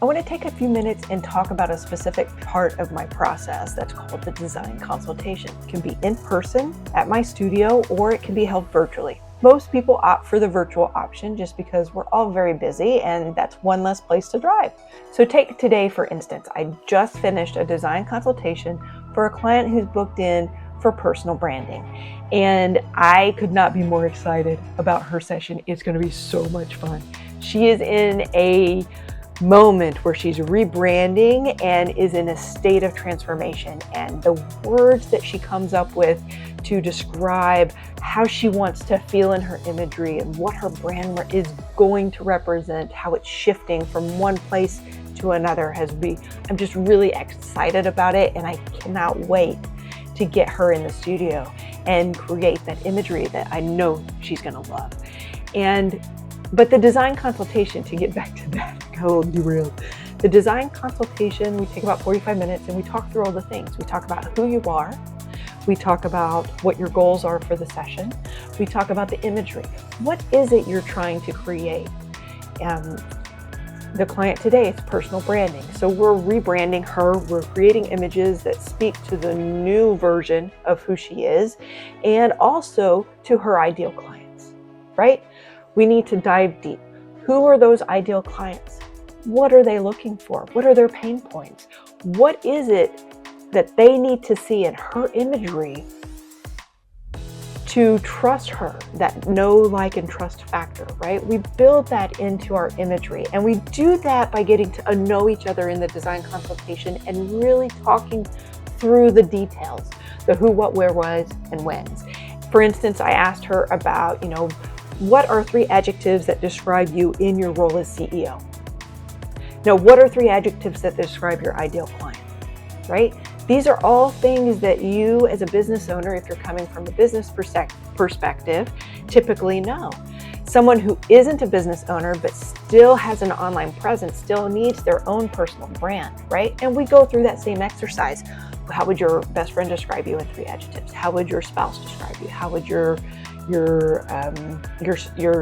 I want to take a few minutes and talk about a specific part of my process that's called the design consultation. It can be in person at my studio, or it can be held virtually. Most people opt for the virtual option just because we're all very busy and that's one less place to drive. So take today, for instance. I just finished a design consultation for a client who's booked in for personal branding. And I could not be more excited about her session. It's going to be so much fun. She is in a moment where she's rebranding and is in a state of transformation. And the words that she comes up with to describe how she wants to feel in her imagery and what her brand is going to represent, how it's shifting from one place to another I'm just really excited about it, and I cannot wait to get her in the studio and create that imagery that I know she's going to love. But the design consultation, to get back to that, got a little derailed. The design consultation, we take about 45 minutes and we talk through all the things. We talk about who you are. We talk about what your goals are for the session. We talk about the imagery. What is it you're trying to create? The client today, it's personal branding. So we're rebranding her. We're creating images that speak to the new version of who she is and also to her ideal clients, right? We need to dive deep. Who are those ideal clients? What are they looking for? What are their pain points? What is it that they need to see in her imagery to trust her, that know, like, and trust factor, right? We build that into our imagery, and we do that by getting to know each other in the design consultation and really talking through the details, the who, what, where, was, and whens. For instance, I asked her about, what are 3 adjectives that describe you in your role as CEO? Now, what are 3 adjectives that describe your ideal client, right? These are all things that you as a business owner, if you're coming from a business perspective, typically know. Someone who isn't a business owner but still has an online presence still needs their own personal brand, right? And we go through that same exercise. How would your best friend describe you in 3 adjectives? How would your spouse describe you? How would your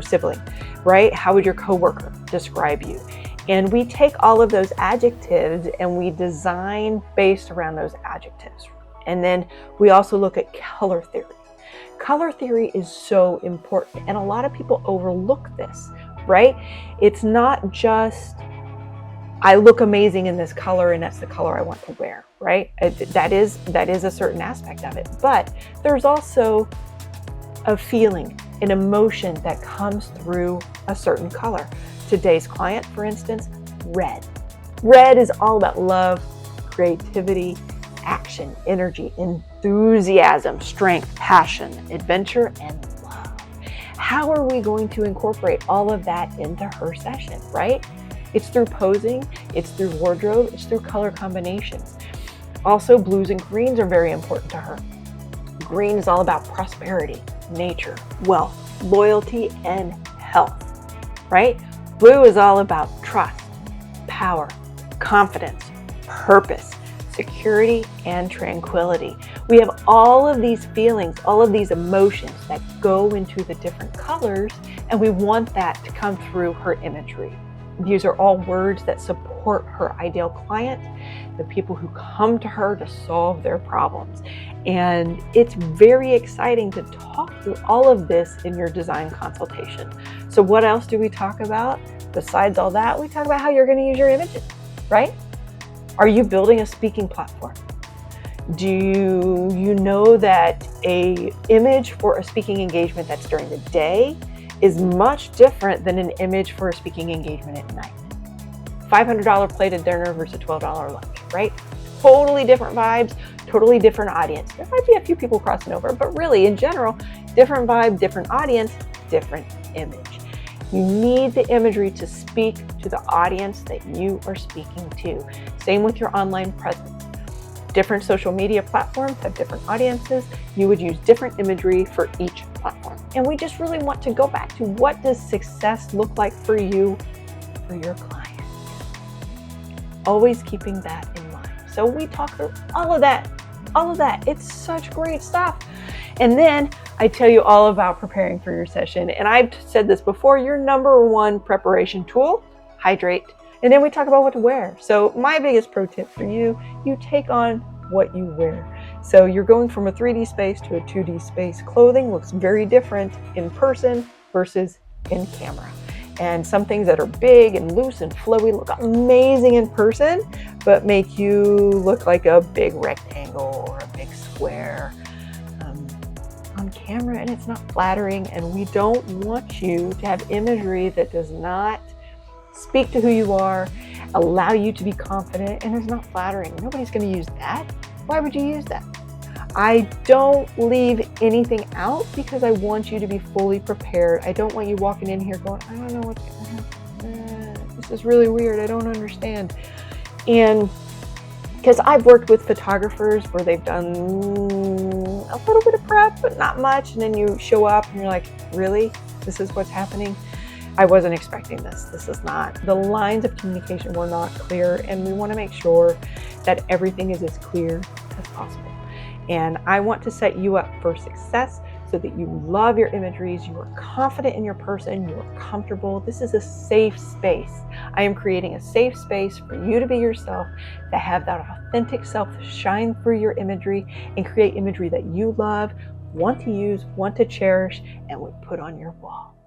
sibling, right? How would your coworker describe you? And we take all of those adjectives and we design based around those adjectives. And then we also look at color theory. Color theory is so important, and a lot of people overlook this, right? It's not just, I look amazing in this color and that's the color I want to wear, right? That is a certain aspect of it. But there's also a feeling, an emotion that comes through a certain color. Today's client, for instance, red. Red is all about love, creativity, action, energy, enthusiasm, strength, passion, adventure, and love. How are we going to incorporate all of that into her session, right? It's through posing, it's through wardrobe, it's through color combinations. Also, blues and greens are very important to her. Green is all about prosperity, nature, wealth, loyalty, and health, right? Blue is all about trust, power, confidence, purpose, security, and tranquility. We have all of these feelings, all of these emotions that go into the different colors, and we want that to come through her imagery. These are all words that support her ideal client, the people who come to her to solve their problems. And it's very exciting to talk through all of this in your design consultation. So what else do we talk about? Besides all that, we talk about how you're going to use your images, right? Are you building a speaking platform? Do you know that an image for a speaking engagement that's during the day is much different than an image for a speaking engagement at night? $500 plated dinner versus $12 lunch, right? Totally different vibes, totally different audience. There might be a few people crossing over, but really in general, different vibe, different audience, different image. You need the imagery to speak to the audience that you are speaking to. Same with your online presence. Different social media platforms have different audiences. You would use different imagery for each platform. And we just really want to go back to, what does success look like for you, for your client? Always keeping that in mind. So we talk through all of that. It's such great stuff. And then I tell you all about preparing for your session. And I've said this before, your number one preparation tool: hydrate, And then we talk about what to wear. So my biggest pro tip for you, you take on what you wear. So you're going from a 3D space to a 2D space. Clothing looks very different in person versus in camera. And some things that are big and loose and flowy look amazing in person, but make you look like a big rectangle or a big square on camera, and it's not flattering. And we don't want you to have imagery that does not speak to who you are, allow you to be confident, and is not flattering. Nobody's going to use that. Why would you use that? I don't leave anything out because I want you to be fully prepared. I don't want you walking in here going, I don't know what's going on. This is really weird. I don't understand. And because I've worked with photographers where they've done a little bit of prep, but not much. And then you show up and you're like, really? This is what's happening? I wasn't expecting this. This is not. The lines of communication were not clear, and we want to make sure that everything is as clear as possible. And I want to set you up for success so that you love your imageries, you are confident in your person, you are comfortable. This is a safe space. I am creating a safe space for you to be yourself, to have that authentic self shine through your imagery and create imagery that you love, want to use, want to cherish, and would put on your wall.